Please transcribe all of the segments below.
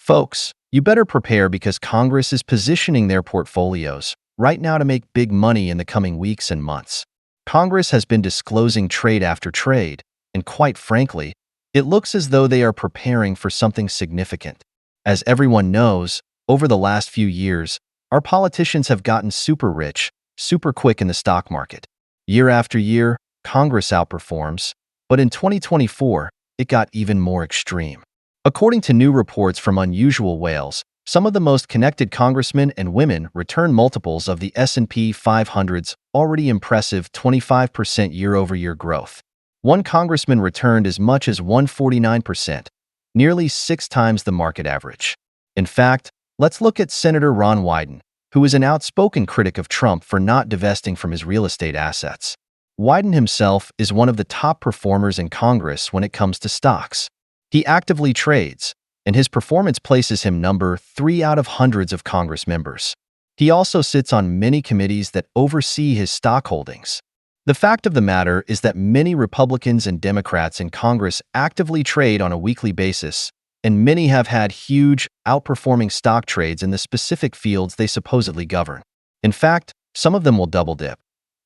Folks, you better prepare because Congress is positioning their portfolios right now to make big money in the coming weeks and months. Congress has been disclosing trade after trade, and quite frankly, it looks as though they are preparing for something significant. As everyone knows, over the last few years, our politicians have gotten super rich, super quick in the stock market. Year after year, Congress outperforms, but in 2024, it got even more extreme. According to new reports from Unusual Whales, some of the most connected congressmen and women return multiples of the S&P 500's already impressive 25% year-over-year growth. One congressman returned as much as 149%, nearly 6 times the market average. In fact, let's look at Senator Ron Wyden, who is an outspoken critic of Trump for not divesting from his real estate assets. Wyden himself is one of the top performers in Congress when it comes to stocks. He actively trades, and his performance places him number 3 out of hundreds of Congress members. He also sits on many committees that oversee his stock holdings. The fact of the matter is that many Republicans and Democrats in Congress actively trade on a weekly basis, and many have had huge, outperforming stock trades in the specific fields they supposedly govern. In fact, some of them will double dip.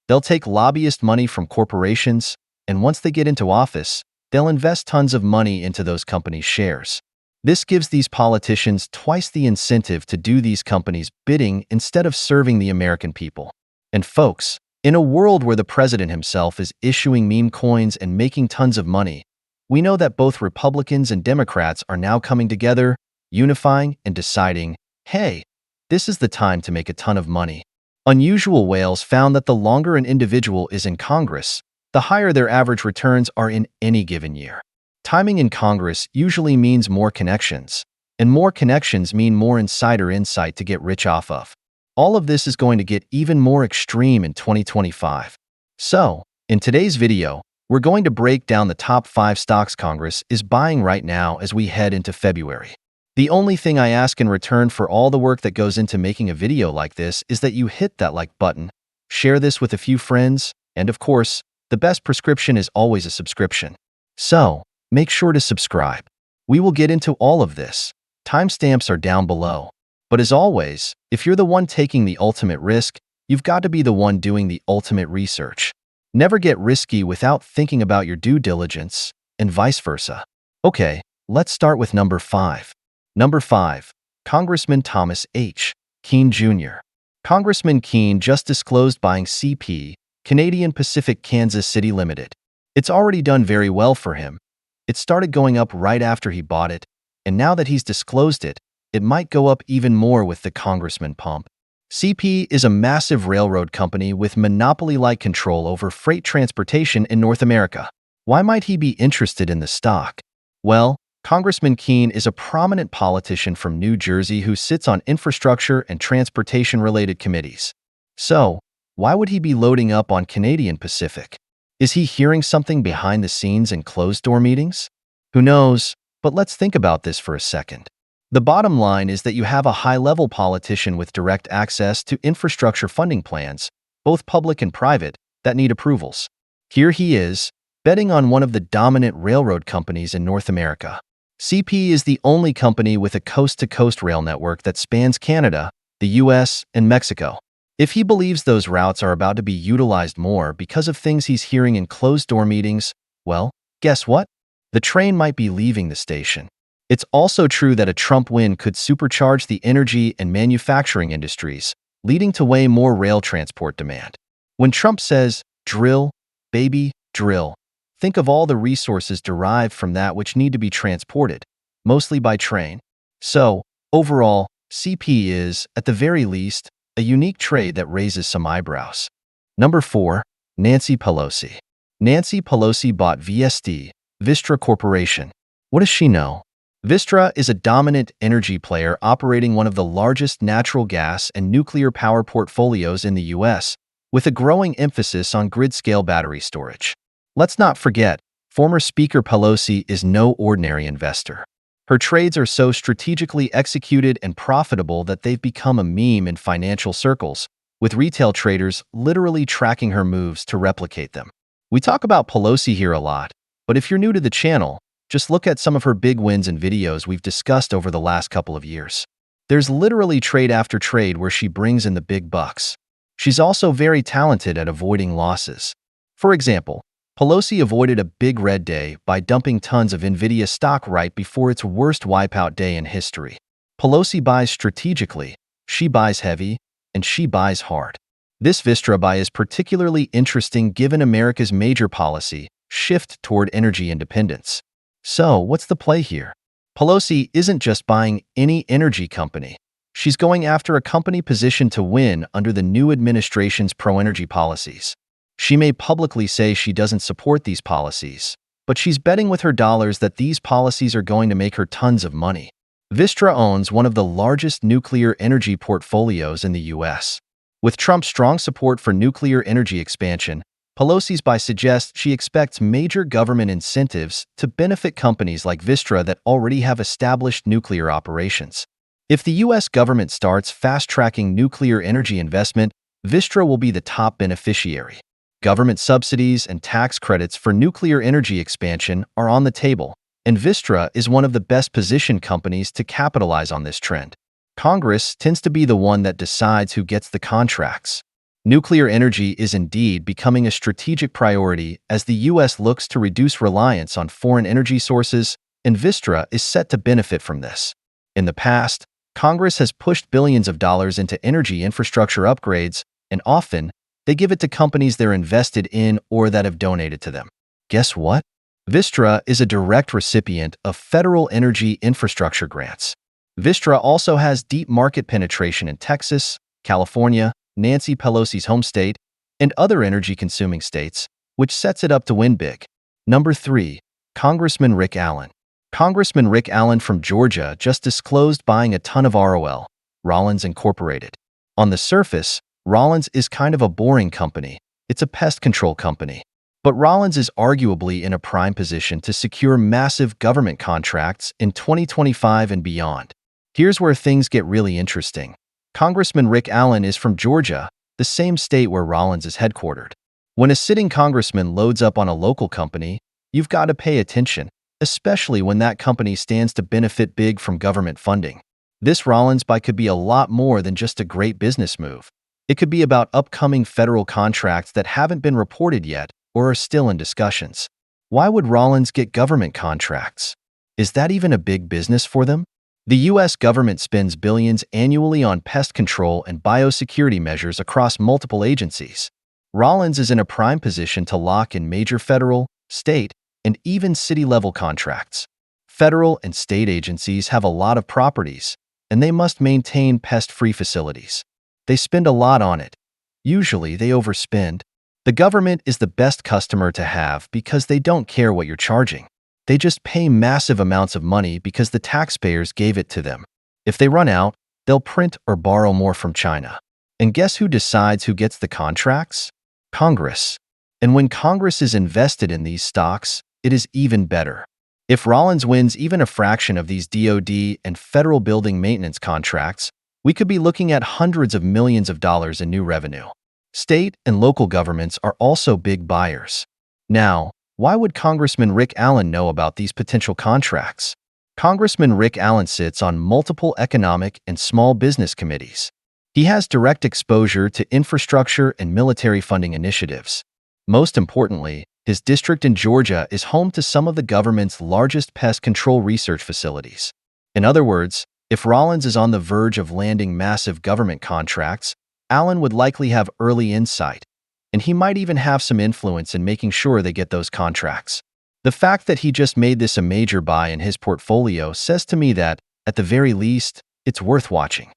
They'll take lobbyist money from corporations, and once they get into office, they'll invest tons of money into those companies' shares. This gives these politicians twice the incentive to do these companies' bidding instead of serving the American people. And folks, in a world where the president himself is issuing meme coins and making tons of money, we know that both Republicans and Democrats are now coming together, unifying, and deciding, hey, this is the time to make a ton of money. Unusual Whales found that the longer an individual is in Congress, the higher their average returns are in any given year. Timing in Congress usually means more connections, and more connections mean more insider insight to get rich off of. All of this is going to get even more extreme in 2025. So, in today's video, we're going to break down the top 5 stocks Congress is buying right now as we head into February. The only thing I ask in return for all the work that goes into making a video like this is that you hit that like button, share this with a few friends, and of course, the best prescription is always a subscription. So, make sure to subscribe. We will get into all of this. Timestamps are down below. But as always, if you're the one taking the ultimate risk, you've got to be the one doing the ultimate research. Never get risky without thinking about your due diligence, and vice versa. Okay, let's start with number 5. Number 5. Congressman Thomas H. Keene Jr. Congressman Keene just disclosed buying CP, Canadian Pacific Kansas City Limited. It's already done very well for him. It started going up right after he bought it, and now that he's disclosed it, it might go up even more with the congressman pump. CP is a massive railroad company with monopoly-like control over freight transportation in North America. Why might he be interested in the stock? Well, Congressman Keene is a prominent politician from New Jersey who sits on infrastructure and transportation-related committees. So, why would he be loading up on Canadian Pacific? Is he hearing something behind the scenes in closed-door meetings? Who knows, but let's think about this for a second. The bottom line is that you have a high-level politician with direct access to infrastructure funding plans, both public and private, that need approvals. Here he is, betting on one of the dominant railroad companies in North America. CP is the only company with a coast-to-coast rail network that spans Canada, the US, and Mexico. If he believes those routes are about to be utilized more because of things he's hearing in closed-door meetings, well, guess what? The train might be leaving the station. It's also true that a Trump win could supercharge the energy and manufacturing industries, leading to way more rail transport demand. When Trump says, drill, baby, drill, think of all the resources derived from that which need to be transported, mostly by train. So, overall, CP is, at the very least, a unique trade that raises some eyebrows. Number 4. Nancy Pelosi. Nancy Pelosi bought VSD, Vistra Corporation. What does she know? Vistra is a dominant energy player operating one of the largest natural gas and nuclear power portfolios in the U.S., with a growing emphasis on grid-scale battery storage. Let's not forget, former Speaker Pelosi is no ordinary investor. Her trades are so strategically executed and profitable that they've become a meme in financial circles, with retail traders literally tracking her moves to replicate them. We talk about Pelosi here a lot, but if you're new to the channel, Just look at some of her big wins in videos we've discussed over the last couple of years. There's literally trade after trade where she brings in the big bucks. She's also very talented at avoiding losses. For example, Pelosi avoided a big red day by dumping tons of Nvidia stock right before its worst wipeout day in history. Pelosi buys strategically, she buys heavy, and she buys hard. This Vistra buy is particularly interesting given America's major policy shift toward energy independence. So, what's the play here? Pelosi isn't just buying any energy company. She's going after a company positioned to win under the new administration's pro-energy policies. She may publicly say she doesn't support these policies, but she's betting with her dollars that these policies are going to make her tons of money. Vistra owns one of the largest nuclear energy portfolios in the U.S. With Trump's strong support for nuclear energy expansion, Pelosi's buy suggests she expects major government incentives to benefit companies like Vistra that already have established nuclear operations. If the U.S. government starts fast-tracking nuclear energy investment, Vistra will be the top beneficiary. Government subsidies and tax credits for nuclear energy expansion are on the table, and Vistra is one of the best-positioned companies to capitalize on this trend. Congress tends to be the one that decides who gets the contracts. Nuclear energy is indeed becoming a strategic priority as the U.S. looks to reduce reliance on foreign energy sources, and Vistra is set to benefit from this. In the past, Congress has pushed billions of dollars into energy infrastructure upgrades, and often, they give it to companies they're invested in or that have donated to them. Guess what? Vistra is a direct recipient of federal energy infrastructure grants. Vistra also has deep market penetration in Texas, California, Nancy Pelosi's home state, and other energy-consuming states, which sets it up to win big. Number 3. Congressman Rick Allen. Congressman Rick Allen from Georgia just disclosed buying a ton of ROL, Rollins Incorporated. On the surface, Rollins is kind of a boring company. It's a pest control company. But Rollins is arguably in a prime position to secure massive government contracts in 2025 and beyond. Here's where things get really interesting. Congressman Rick Allen is from Georgia, the same state where Rollins is headquartered. When a sitting congressman loads up on a local company, you've got to pay attention, especially when that company stands to benefit big from government funding. This Rollins buy could be a lot more than just a great business move. It could be about upcoming federal contracts that haven't been reported yet or are still in discussions. Why would Rollins get government contracts? Is that even a big business for them? The U.S. government spends billions annually on pest control and biosecurity measures across multiple agencies. Rollins is in a prime position to lock in major federal, state, and even city-level contracts. Federal and state agencies have a lot of properties, and they must maintain pest-free facilities. They spend a lot on it. Usually, they overspend. The government is the best customer to have because they don't care what you're charging. They just pay massive amounts of money because the taxpayers gave it to them. If they run out, they'll print or borrow more from China. And guess who decides who gets the contracts? Congress. And when Congress is invested in these stocks, it is even better. If Rollins wins even a fraction of these DoD and federal building maintenance contracts, we could be looking at hundreds of millions of dollars in new revenue. State and local governments are also big buyers. Now, why would Congressman Rick Allen know about these potential contracts? Congressman Rick Allen sits on multiple economic and small business committees. He has direct exposure to infrastructure and military funding initiatives. Most importantly, his district in Georgia is home to some of the government's largest pest control research facilities. In other words, if Rollins is on the verge of landing massive government contracts, Allen would likely have early insight, and he might even have some influence in making sure they get those contracts. The fact that he just made this a major buy in his portfolio says to me that, at the very least, it's worth watching.